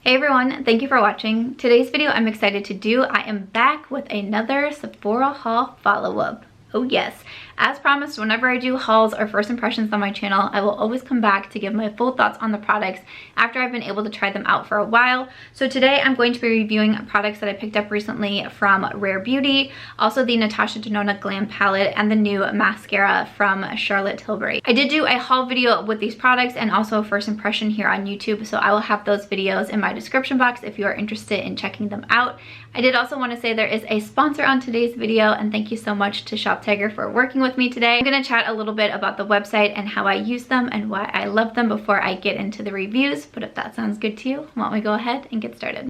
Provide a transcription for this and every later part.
Hey everyone, thank you for watching. Today's video I'm excited to do. I am back with another Sephora haul follow-up. Oh yes, as promised, whenever I do hauls or first impressions on my channel, I will always come back to give my full thoughts on the products after I've been able to try them out for a while. So today I'm going to be reviewing products that I picked up recently from Rare Beauty, also the Natasha Denona Glam palette, and the new mascara from Charlotte Tilbury. I did do a haul video with these products and also a first impression here on YouTube, so I will have those videos in my description box if you are interested in checking them out. I did also want to say there is a sponsor on today's video, and thank you so much to Shoptagr for working with me today. I'm going to chat a little bit about the website and how I use them and why I love them before I get into the reviews, but if that sounds good to you, why don't we go ahead and get started.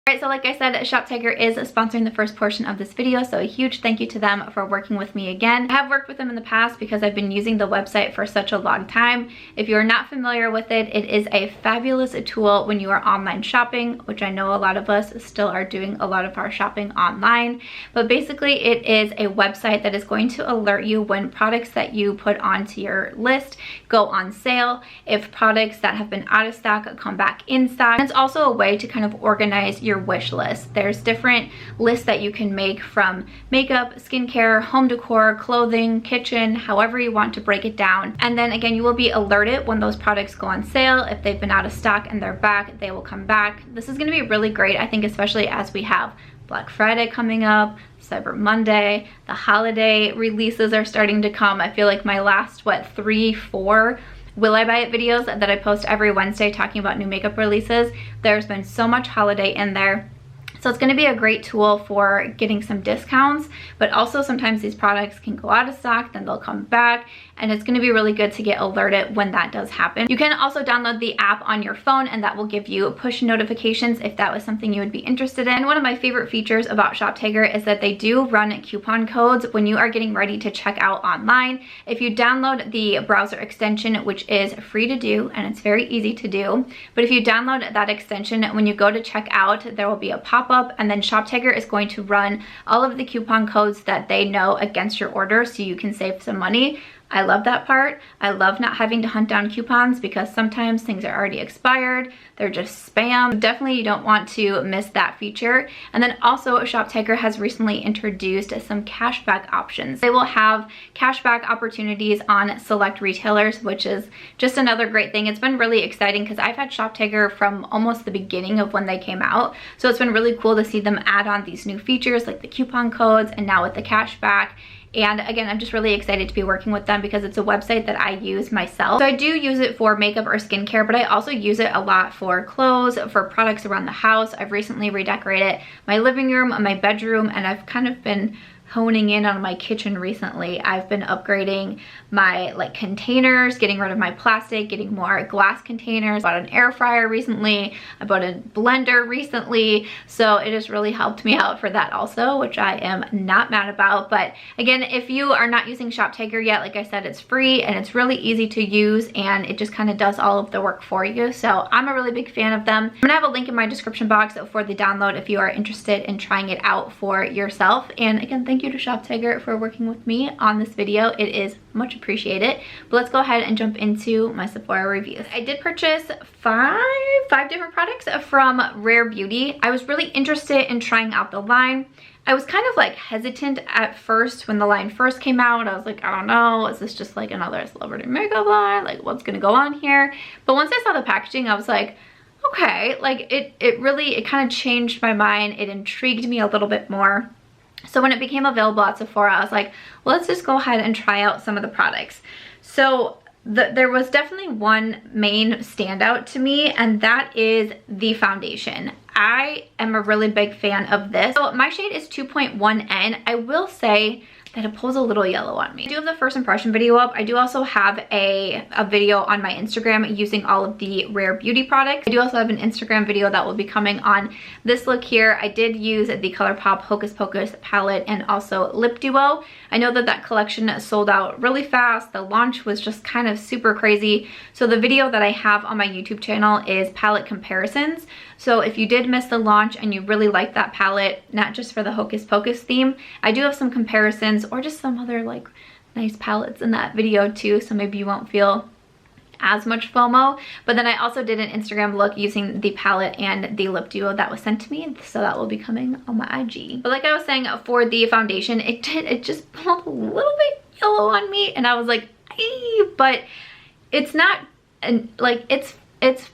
Alright, so like I said, Shoptagr is sponsoring the first portion of this video, so a huge thank you to them for working with me again. I have worked with them in the past because I've been using the website for such a long time. If you are not familiar with it, it is a fabulous tool when you are online shopping, which I know a lot of us still are doing a lot of our shopping online. But basically it is a website that is going to alert you when products that you put onto your list go on sale, if products that have been out of stock come back in stock. And it's also a way to kind of organize your wish list. There's different lists that you can make from makeup, skincare, home decor, clothing, kitchen, however you want to break it down. And then again, you will be alerted when those products go on sale. If they've been out of stock and they're back, they will come back. This is going to be really great, I think, especially as we have Black Friday coming up, Cyber Monday, the holiday releases are starting to come. I feel like my last, what, 3-4 Will I Buy It videos that I post every Wednesday talking about new makeup releases, there's been so much holiday in there. So it's going to be a great tool for getting some discounts, but also sometimes these products can go out of stock, then they'll come back, and it's going to be really good to get alerted when that does happen. You can also download the app on your phone, and that will give you push notifications if that was something you would be interested in. And one of my favorite features about Shoptagr is that they do run coupon codes when you are getting ready to check out online. If you download the browser extension, which is free to do and it's very easy to do, but if you download that extension, when you go to check out, there will be a pop-up, and then Shoptagr is going to run all of the coupon codes that they know against your order so you can save some money. I love that part. I love not having to hunt down coupons because sometimes things are already expired. They're just spam. Definitely you don't want to miss that feature. And then also Shoptagr has recently introduced some cashback options. They will have cashback opportunities on select retailers, which is just another great thing. It's been really exciting because I've had Shoptagr from almost the beginning of when they came out. So it's been really cool to see them add on these new features like the coupon codes and now with the cashback. And again, I'm just really excited to be working with them because it's a website that I use myself. So I do use it for makeup or skincare, but I also use it a lot for clothes, for products around the house. I've recently redecorated my living room, my bedroom, and I've kind of been honing in on my kitchen recently. I've been upgrading my containers, getting rid of my plastic, getting more glass containers. I bought an air fryer recently. I bought a blender recently. So it has really helped me out for that also, which I am not mad about. But again, if you are not using Shoptagr yet, like I said, it's free and it's really easy to use and it just kind of does all of the work for you. So I'm a really big fan of them. I'm gonna have a link in my description box for the download if you are interested in trying it out for yourself. And again, thank you to Shoptagr for working with me on this video. It is much appreciated. But let's go ahead and jump into my Sephora reviews. I did purchase five different products from Rare Beauty. I was really interested in trying out the line. I was kind of hesitant at first when the line first came out. I was like, I don't know, is this just like another celebrity makeup line? Like, what's gonna go on here? But once I saw the packaging, I was like, okay, it kind of changed my mind. It intrigued me a little bit more. So when it became available at Sephora, I was like, well, let's just go ahead and try out some of the products. So there was definitely one main standout to me, and that is the foundation. I am a really big fan of this. So my shade is 2.1N. I will say that it pulls a little yellow on me. I do have the first impression video up. I do also have a video on my Instagram using all of the Rare Beauty products. I do also have an Instagram video that will be coming on this look here. I did use the Colourpop Hocus Pocus palette and also Lip Duo. I know that collection sold out really fast. The launch was just kind of super crazy. So the video that I have on my YouTube channel is palette comparisons. So if you did miss the launch and you really like that palette, not just for the Hocus Pocus theme, I do have some comparisons or just some other nice palettes in that video too. So maybe you won't feel as much FOMO. But then I also did an Instagram look using the palette and the lip duo that was sent to me, so that will be coming on my IG. But like I was saying, for the foundation, it just pulled a little bit yellow on me, and I was like, ee, but it's not, and like it's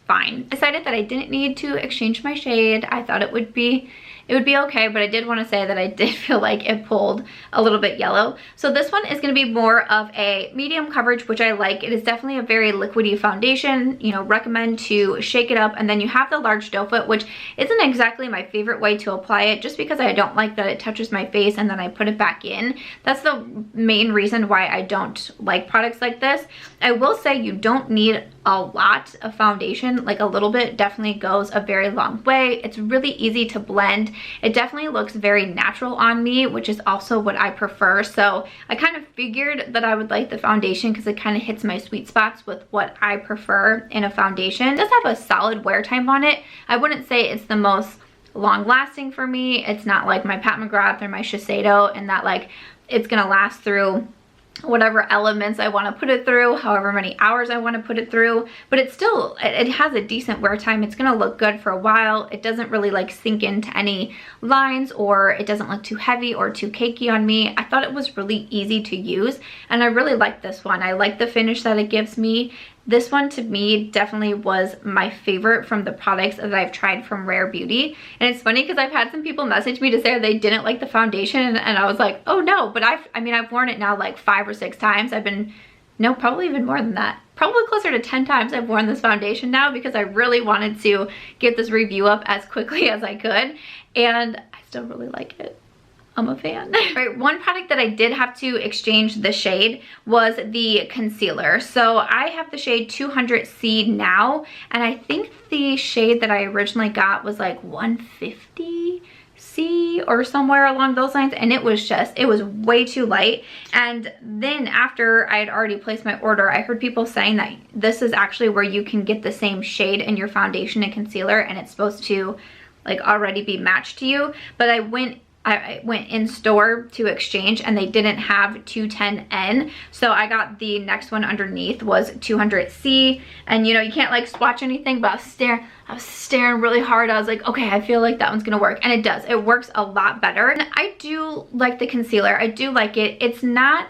fine. I decided that I didn't need to exchange my shade. I thought it would be okay, but I did want to say that I did feel like it pulled a little bit yellow. So this one is going to be more of a medium coverage, which I like. It is definitely a very liquidy foundation. You know, recommend to shake it up. And then you have the large doe foot, which isn't exactly my favorite way to apply it, just because I don't like that it touches my face and then I put it back in. That's the main reason why I don't like products like this. I will say you don't need a lot of foundation. Like a little bit definitely goes a very long way. It's really easy to blend. It definitely looks very natural on me, which is also what I prefer. So I kind of figured that I would like the foundation because it kind of hits my sweet spots with what I prefer in a foundation. It does have a solid wear time on it. I wouldn't say it's the most long lasting for me. It's not like my Pat McGrath or my Shiseido, and that like it's gonna last through whatever elements I want to put it through, however many hours I want to put it through, but it has a decent wear time. It's gonna look good for a while. It doesn't really like sink into any lines, or it doesn't look too heavy or too cakey on me. I thought it was really easy to use, and I really like this one. I like the finish that it gives me. This one to me definitely was my favorite from the products that I've tried from Rare Beauty. And it's funny because I've had some people message me to say they didn't like the foundation, and I was like, oh no, but I've worn it now like 5 or 6 times. No, probably even more than that. Probably closer to 10 times I've worn this foundation now, because I really wanted to get this review up as quickly as I could, and I still really like it. I'm a fan. Right, one product that I did have to exchange the shade was the concealer. So I have the shade 200C now, and I think the shade that I originally got was like 150C or somewhere along those lines, and it was way too light. And then after I had already placed my order, I heard people saying that this is actually where you can get the same shade in your foundation and concealer, and it's supposed to like already be matched to you. But I went in store to exchange, and they didn't have 210N, so I got the next one underneath was 200C. And you know, you can't like swatch anything, but I was staring really hard. I was like, okay, I feel like that one's gonna work, and it does. It works a lot better. And I do like the concealer. I do like it. It's not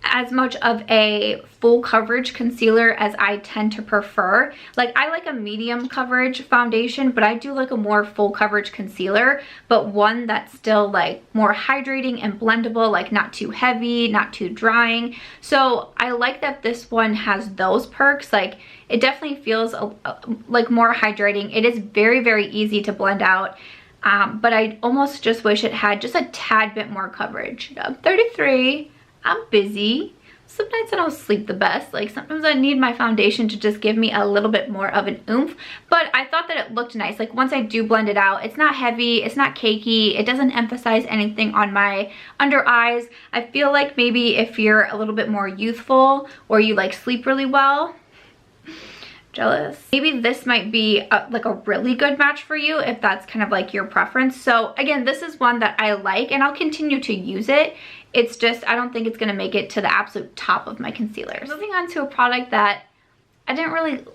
as much of a full coverage concealer as I tend to prefer. Like, I like a medium coverage foundation, but I do like a more full coverage concealer, but one that's still like more hydrating and blendable, like not too heavy, not too drying. So I like that this one has those perks. Like, it definitely feels like more hydrating. It is very, very easy to blend out. But I almost just wish it had just a tad bit more coverage. I'm 33. I'm busy. Some nights I don't sleep the best. Like, sometimes I need my foundation to just give me a little bit more of an oomph. But I thought that it looked nice. Like, once I do blend it out, it's not heavy, it's not cakey, it doesn't emphasize anything on my under eyes. I feel like maybe if you're a little bit more youthful, or you like sleep really well, jealous, maybe this might be like a really good match for you if that's kind of like your preference. So again, this is one that I like, and I'll continue to use it. It's just, I don't think it's gonna make it to the absolute top of my concealers. Moving on to a product that I didn't really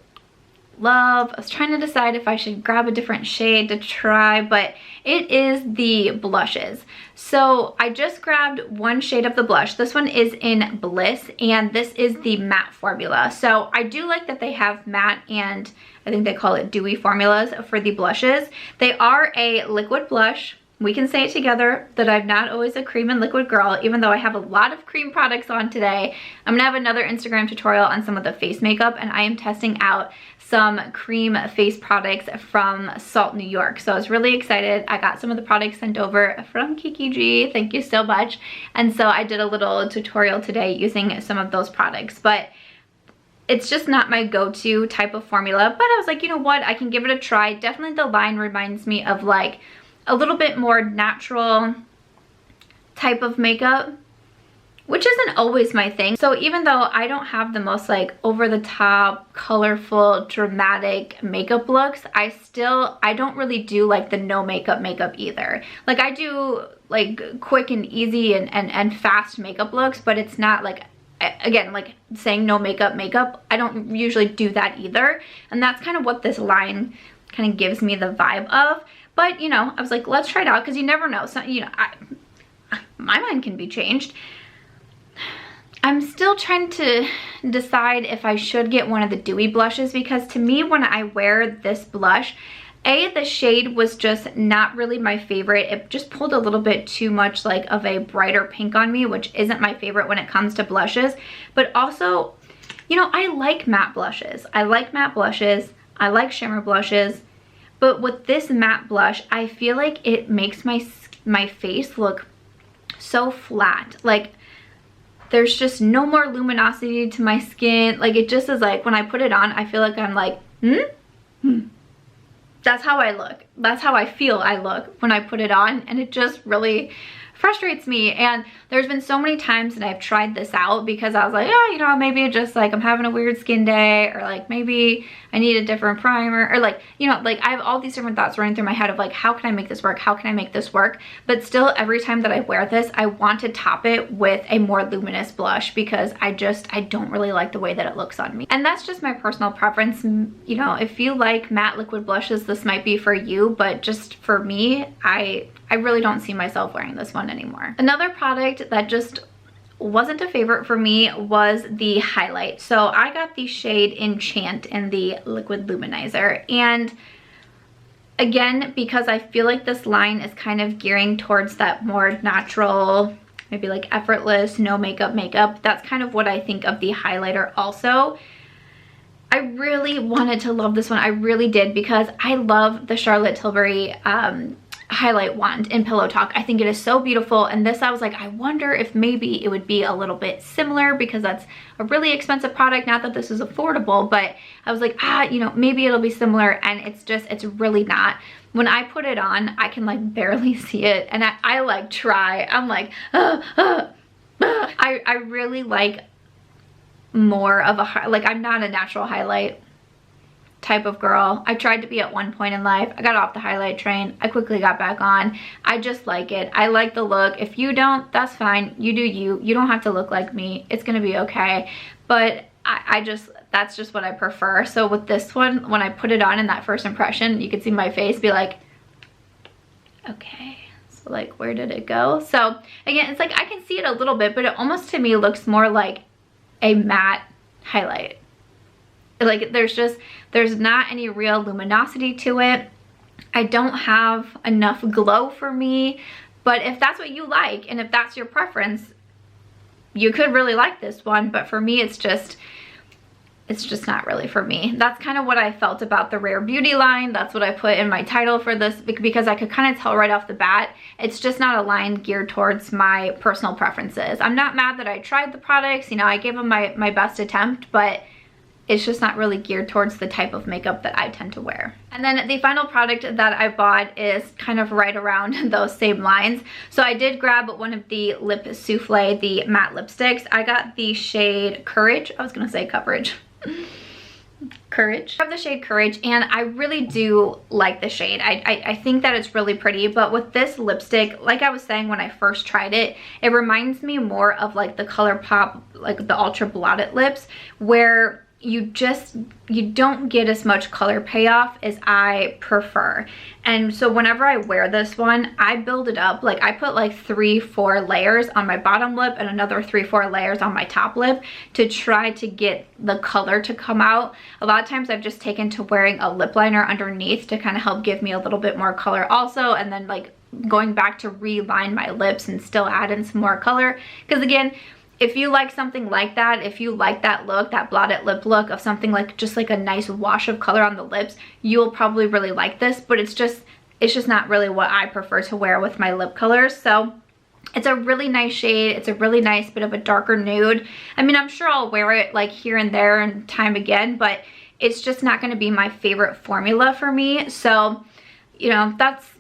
love. I was trying to decide if I should grab a different shade to try, but it is the blushes. So I just grabbed one shade of the blush. This one is in Bliss, and this is the matte formula. So I do like that they have matte, and I think they call it dewy formulas for the blushes. They are a liquid blush. We can say it together that I'm not always a cream and liquid girl, even though I have a lot of cream products on today. I'm gonna have another Instagram tutorial on some of the face makeup, and I am testing out some cream face products from Salt, New York. So I was really excited. I got some of the products sent over from Kiki G. Thank you so much. And so I did a little tutorial today using some of those products, but it's just not my go-to type of formula. But I was like, you know what? I can give it a try. Definitely the line reminds me of like a little bit more natural type of makeup, which isn't always my thing. So even though I don't have the most like over the top, colorful, dramatic makeup looks, I don't really do like the no makeup either. Like, I do like quick and easy and fast makeup looks, but it's not like, again, like saying no makeup, I don't usually do that either. And that's kind of what this line kind of gives me the vibe of. But, you know, I was like, let's try it out because you never know. So, you know, my mind can be changed. I'm still trying to decide if I should get one of the dewy blushes, because to me, when I wear this blush, the shade was just not really my favorite. It just pulled a little bit too much like of a brighter pink on me, which isn't my favorite when it comes to blushes. But also, you know, I like matte blushes. I like shimmer blushes. But with this matte blush, I feel like it makes my face look so flat. Like, there's just no more luminosity to my skin. Like, it just is like, when I put it on, I feel like I'm like, That's how I look. That's how I feel I look when I put it on, and it just really frustrates me. And there's been so many times that I've tried this out because I was like, oh, you know, maybe it's just like I'm having a weird skin day, or like maybe I need a different primer, or like, you know, like I have all these different thoughts running through my head of like, how can I make this work? How can I make this work? But still, every time that I wear this, I want to top it with a more luminous blush because I don't really like the way that it looks on me. And that's just my personal preference. You know, if you like matte liquid blushes, this might be for you, but just for me, I really don't see myself wearing this one anymore. Another product that just wasn't a favorite for me was the highlight. So I got the shade Enchant in the liquid luminizer, and again, because I feel like this line is kind of gearing towards that more natural, maybe like effortless, no makeup, that's kind of what I think of the highlighter also. I really wanted to love this one. I really did, because I love the Charlotte Tilbury highlight wand in Pillowtalk. I think it is so beautiful, and this, I was like, I wonder if maybe it would be a little bit similar, because that's a really expensive product. Not that this is affordable, but I was like, you know, maybe it'll be similar, and it's really not. When I put it on, I can like barely see it, and I like try. I'm like, I really like more of a, like, I'm not a natural highlight type of girl. I tried to be at one point in life. I got off the highlight train. I quickly got back on. I just like it. I like the look. If you don't, that's fine. You do you. You don't have to look like me. It's gonna be okay. But that's just what I prefer. So with this one, when I put it on in that first impression, you could see my face be like, okay, so like, where did it go? So again, it's like I can see it a little bit, but it almost to me looks more like a matte highlight. Like, there's not any real luminosity to it. I don't have enough glow for me, but if that's what you like, and if that's your preference, you could really like this one. But for me, it's just not really for me. That's kind of what I felt about the Rare Beauty line. That's what I put in my title for this, because I could kind of tell right off the bat, it's just not a line geared towards my personal preferences. I'm not mad that I tried the products, you know, I gave them my best attempt, but it's just not really geared towards the type of makeup that I tend to wear. And then the final product that I bought is kind of right around those same lines. So I did grab one of the Lip Souffle, the matte lipsticks. I got the shade Courage. I was gonna say Coverage. Courage. I have the shade Courage, and I really do like the shade. I think that it's really pretty, but with this lipstick, like I was saying when I first tried it, it reminds me more of like the Colourpop, like the Ultra Blotted lips, where you don't get as much color payoff as I prefer. And so whenever I wear this one, I build it up. Like, I put like 3-4 layers on my bottom lip and another 3-4 layers on my top lip to try to get the color to come out. A lot of times I've just taken to wearing a lip liner underneath to kind of help give me a little bit more color also, and then like going back to reline my lips and still add in some more color. Because again, if you like something like that, if you like that look, that blotted lip look of something like just like a nice wash of color on the lips, you'll probably really like this. But it's just not really what I prefer to wear with my lip colors. So it's a really nice shade. It's a really nice bit of a darker nude. I mean, I'm sure I'll wear it like here and there and time again, but it's just not going to be my favorite formula for me. So, you know, that's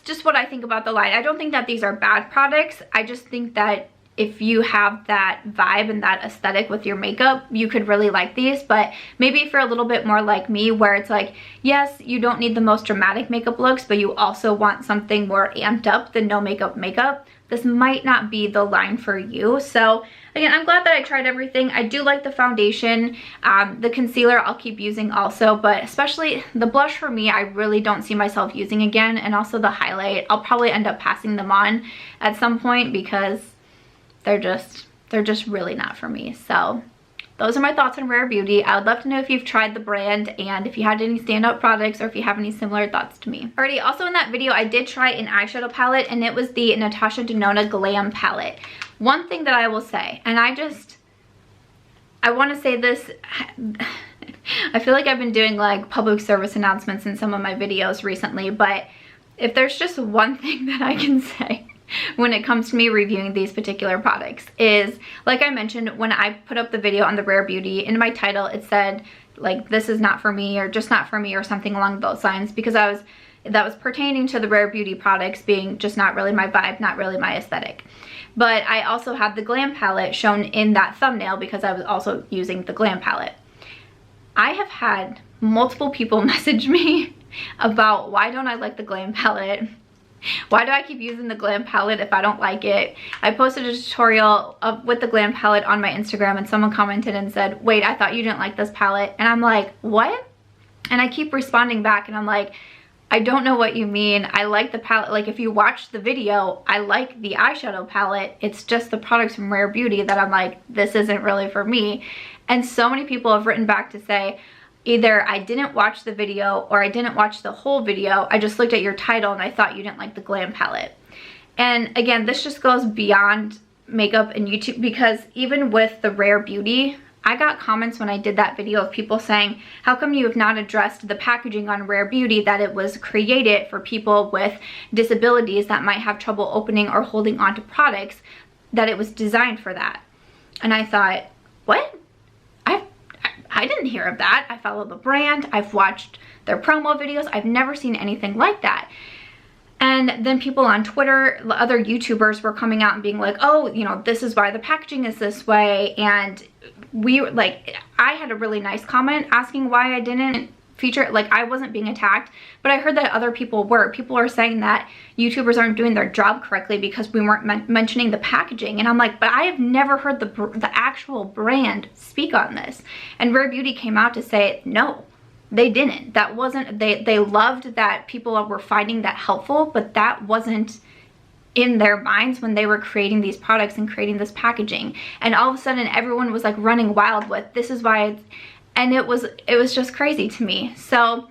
just what I think about the line. I don't think that these are bad products. I just think that if you have that vibe and that aesthetic with your makeup, you could really like these. But maybe if you're a little bit more like me, where it's like, yes, you don't need the most dramatic makeup looks, but you also want something more amped up than no makeup, this might not be the line for you. So again, I'm glad that I tried everything. I do like the foundation. The concealer I'll keep using also, but especially the blush for me, I really don't see myself using again. And also the highlight, I'll probably end up passing them on at some point because they're just really not for me. So those are my thoughts on Rare Beauty. I would love to know if you've tried the brand and if you had any standout products or if you have any similar thoughts to me. Alrighty, also in that video, I did try an eyeshadow palette, and it was the Natasha Denona Glam palette. One thing that I will say, and I want to say this, I feel like I've been doing like public service announcements in some of my videos recently, but if there's just one thing that I can say when it comes to me reviewing these particular products is, like I mentioned, when I put up the video on the Rare Beauty, in my title it said like, this is not for me, or just not for me, or something along those lines, because that was pertaining to the Rare Beauty products being just not really my vibe, not really my aesthetic. But I also had the Glam palette shown in that thumbnail because I was also using the Glam palette. I have had multiple people message me about why don't I like the Glam palette? Why do I keep using the Glam palette if I don't like it? I posted a tutorial with the Glam palette on my Instagram, and someone commented and said, wait, I thought you didn't like this palette. And I'm like, what? And I keep responding back and I'm like, I don't know what you mean. I like the palette. Like, if you watch the video, I like the eyeshadow palette. It's just the products from Rare Beauty that I'm like, this isn't really for me. And so many people have written back to say, either I didn't watch the video or I didn't watch the whole video. I just looked at your title and I thought you didn't like the Glam palette. And again, this just goes beyond makeup and YouTube, because even with the Rare Beauty, I got comments when I did that video of people saying, how come you have not addressed the packaging on Rare Beauty, that it was created for people with disabilities that might have trouble opening or holding onto products, that it was designed for that. And I thought, what? I didn't hear of that. I follow the brand. I've watched their promo videos. I've never seen anything like that. And then people on Twitter, other YouTubers were coming out and being like, oh, you know, this is why the packaging is this way. And I had a really nice comment asking why I didn't feature, like, I wasn't being attacked, but I heard that other people were. People are saying that YouTubers aren't doing their job correctly because we weren't mentioning the packaging. And I'm like, but I have never heard the actual brand speak on this. And Rare Beauty came out to say, no, they didn't. That wasn't, they loved that people were finding that helpful, but that wasn't in their minds when they were creating these products and creating this packaging. And all of a sudden everyone was like running wild with, this is why it's, and it was just crazy to me. So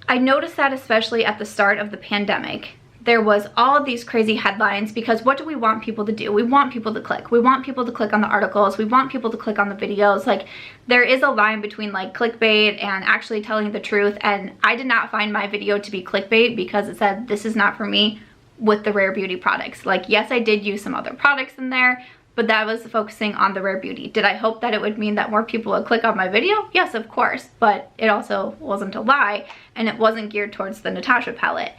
I noticed that especially at the start of the pandemic, there was all of these crazy headlines, because what do we want people to do? We want people to click. We want people to click on the articles. We want people to click on the videos. Like, there is a line between like clickbait and actually telling the truth. And I did not find my video to be clickbait because it said, this is not for me, with the Rare Beauty products. Like, yes, I did use some other products in there, but that was focusing on the Rare Beauty. Did I hope that it would mean that more people would click on my video? Yes, of course, but it also wasn't a lie, and it wasn't geared towards the Natasha palette.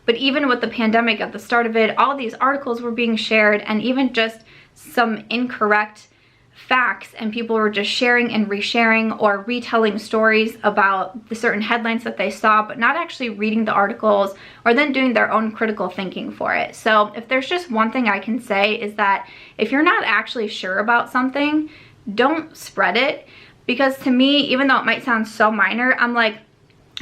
But even with the pandemic at the start of it, all these articles were being shared, and even just some incorrect facts, and people were just sharing and resharing or retelling stories about the certain headlines that they saw, but not actually reading the articles or then doing their own critical thinking for it. So if there's just one thing I can say, is that if you're not actually sure about something, don't spread it. Because to me, even though it might sound so minor, I'm like,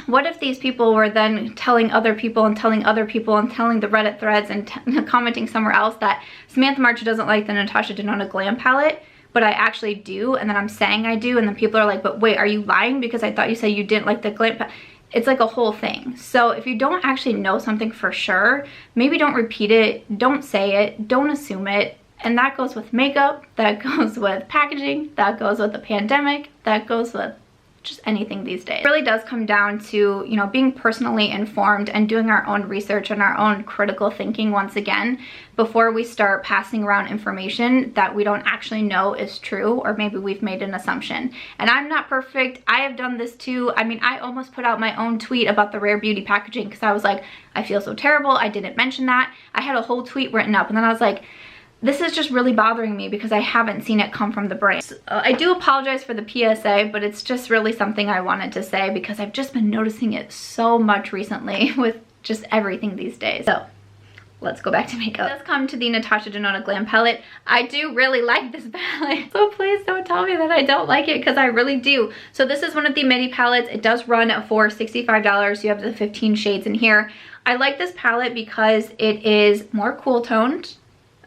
what if these people were then telling other people and telling other people and telling the Reddit threads and commenting somewhere else that Samantha March doesn't like the Natasha Denona Glam palette, but I actually do, and then I'm saying I do, and then people are like, but wait, are you lying? Because I thought you said you didn't like the Glam palette. It's like a whole thing. So if you don't actually know something for sure, maybe don't repeat it, don't say it, don't assume it. And that goes with makeup, that goes with packaging, that goes with the pandemic, that goes with just anything these days. It really does come down to, you know, being personally informed and doing our own research and our own critical thinking once again before we start passing around information that we don't actually know is true, or maybe we've made an assumption. And I'm not perfect. I have done this too. I mean, I almost put out my own tweet about the Rare Beauty packaging because I was like, I feel so terrible. I didn't mention that. I had a whole tweet written up, and then I was like, this is just really bothering me because I haven't seen it come from the brand. So, I do apologize for the PSA, but it's just really something I wanted to say because I've just been noticing it so much recently with just everything these days. So let's go back to makeup. Let's come to the Natasha Denona Glam palette. I do really like this palette, so please don't tell me that I don't like it because I really do. So this is one of the midi palettes. It does run for $65. You have the 15 shades in here. I like this palette because it is more cool toned,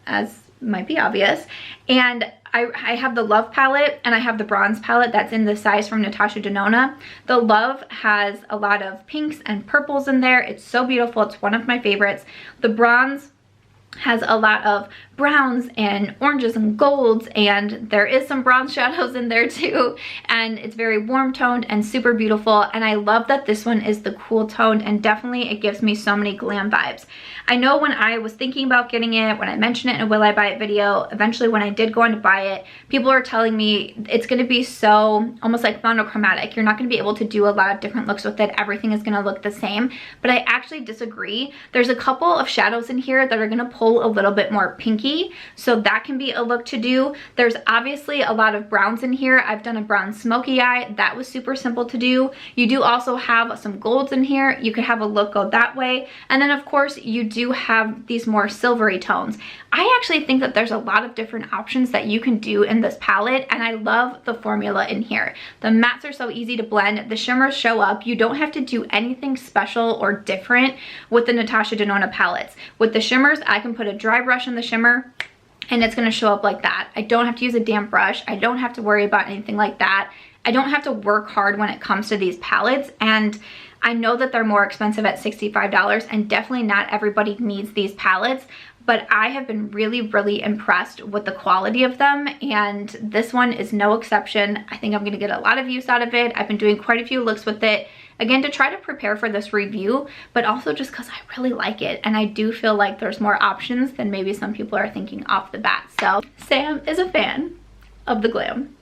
as might be obvious, and I have the Love palette and I have the Bronze palette that's in the size from Natasha Denona. The Love has a lot of pinks and purples in there. It's so beautiful. It's one of my favorites. The Bronze has a lot of browns and oranges and golds, and there is some bronze shadows in there too, and it's very warm toned and super beautiful. And I love that this one is the cool toned, and definitely it gives me so many glam vibes. I know when I was thinking about getting it, when I mentioned it in a Will I Buy It video, eventually when I did go on to buy it, people are telling me it's going to be so almost like monochromatic. You're not going to be able to do a lot of different looks with it. Everything is going to look the same, but I actually disagree. There's a couple of shadows in here that are going to pull a little bit more pinky, so that can be a look to do. There's obviously a lot of browns in here. I've done a brown smoky eye. That was super simple to do. You do also have some golds in here. You could have a look go that way, and then of course you do have these more silvery tones. I actually think that there's a lot of different options that you can do in this palette, and I love the formula in here. The mattes are so easy to blend. The shimmers show up. You don't have to do anything special or different with the Natasha Denona palettes. With the shimmers, I can put a dry brush in the shimmer and it's going to show up like that. I don't have to use a damp brush. I don't have to worry about anything like that. I don't have to work hard when it comes to these palettes, and I know that they're more expensive at $65, and definitely not everybody needs these palettes, but I have been really, really impressed with the quality of them, and this one is no exception. I think I'm going to get a lot of use out of it. I've been doing quite a few looks with it, again, to try to prepare for this review, but also just because I really like it, and I do feel like there's more options than maybe some people are thinking off the bat. So Sam is a fan of the Glam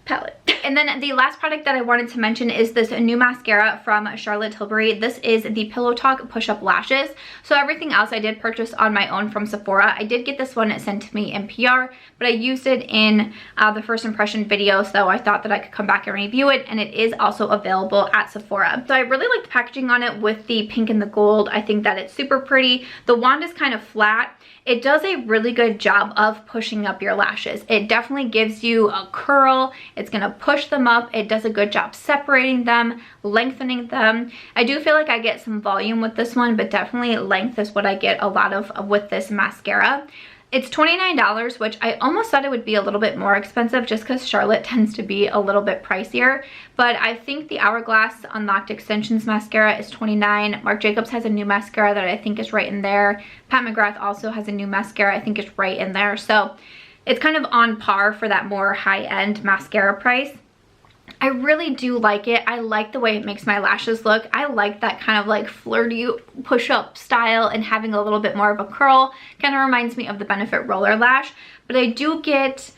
palette. And then the last product that I wanted to mention is this new mascara from Charlotte Tilbury. This is the Pillowtalk Push-Up Lashes. So everything else I did purchase on my own from Sephora. I did get this one sent to me in PR, but I used it in the first impression video, so I thought that I could come back and review it, and it is also available at Sephora. So I really like the packaging on it with the pink and the gold. I think that it's super pretty. The wand is kind of flat. It does a really good job of pushing up your lashes. It definitely gives you a curl. It's gonna push them up. It does a good job separating them, lengthening them. I do feel like I get some volume with this one, but definitely length is what I get a lot of with this mascara. It's $29, which I almost thought it would be a little bit more expensive just because Charlotte tends to be a little bit pricier. But I think the Hourglass Unlocked Extensions mascara is $29. Marc Jacobs has a new mascara that I think is right in there. Pat McGrath also has a new mascara I think is right in there. So it's kind of on par for that more high-end mascara price. I really do like it. I like the way it makes my lashes look. I like that kind of like flirty push-up style and having a little bit more of a curl. Kind of reminds me of the Benefit Roller Lash. But I do get,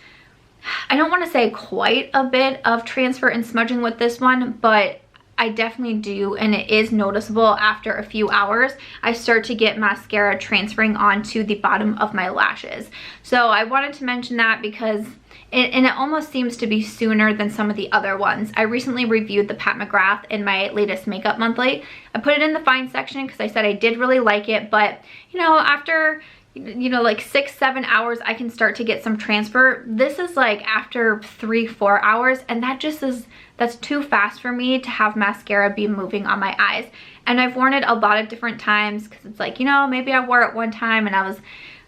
I don't want to say quite a bit of transfer and smudging with this one, but I definitely do, and it is noticeable after a few hours. I start to get mascara transferring onto the bottom of my lashes. So I wanted to mention that because it almost seems to be sooner than some of the other ones. I recently reviewed the Pat McGrath in my latest makeup monthly. I put it in the fine section because I said I did really like it, but you know, after like 6-7 hours I can start to get some transfer. This is like after 3-4 hours, and that's too fast for me to have mascara be moving on my eyes. And I've worn it a lot of different times because it's like, you know, maybe I wore it one time and I was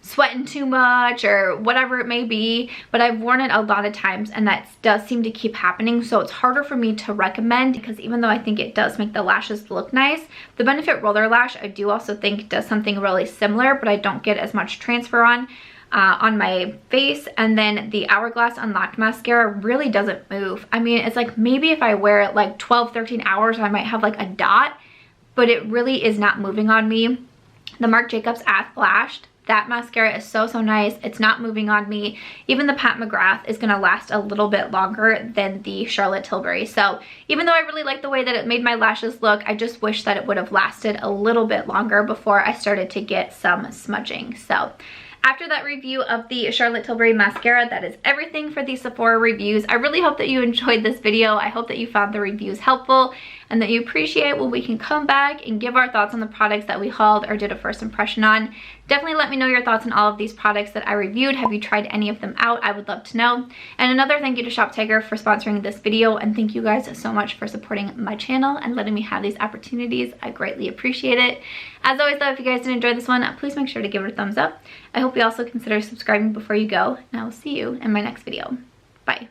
sweating too much or whatever it may be, but I've worn it a lot of times and that does seem to keep happening, so it's harder for me to recommend because even though I think it does make the lashes look nice, the Benefit Roller Lash I do also think does something really similar, but I don't get as much transfer on my face. And then the Hourglass Unlocked mascara really doesn't move. I mean, it's like maybe if I wear it like 12-13 hours I might have like a dot, but it really is not moving on me. The Marc Jacobs Ath Lashed, that mascara is so nice. It's not moving on me. Even the Pat McGrath is going to last a little bit longer than the Charlotte Tilbury. So even though I really like the way that it made my lashes look, I just wish that it would have lasted a little bit longer before I started to get some smudging. So After that review of the Charlotte Tilbury mascara, that is everything for the Sephora reviews. I really hope that you enjoyed this video. I hope that you found the reviews helpful and that you appreciate when we can come back and give our thoughts on the products that we hauled or did a first impression on. Definitely let me know your thoughts on all of these products that I reviewed. Have you tried any of them out? I would love to know. And another thank you to Shoptagr for sponsoring this video, and thank you guys so much for supporting my channel and letting me have these opportunities. I greatly appreciate it. As always though, if you guys did enjoy this one, please make sure to give it a thumbs up. I hope you also consider subscribing before you go, and I will see you in my next video. Bye.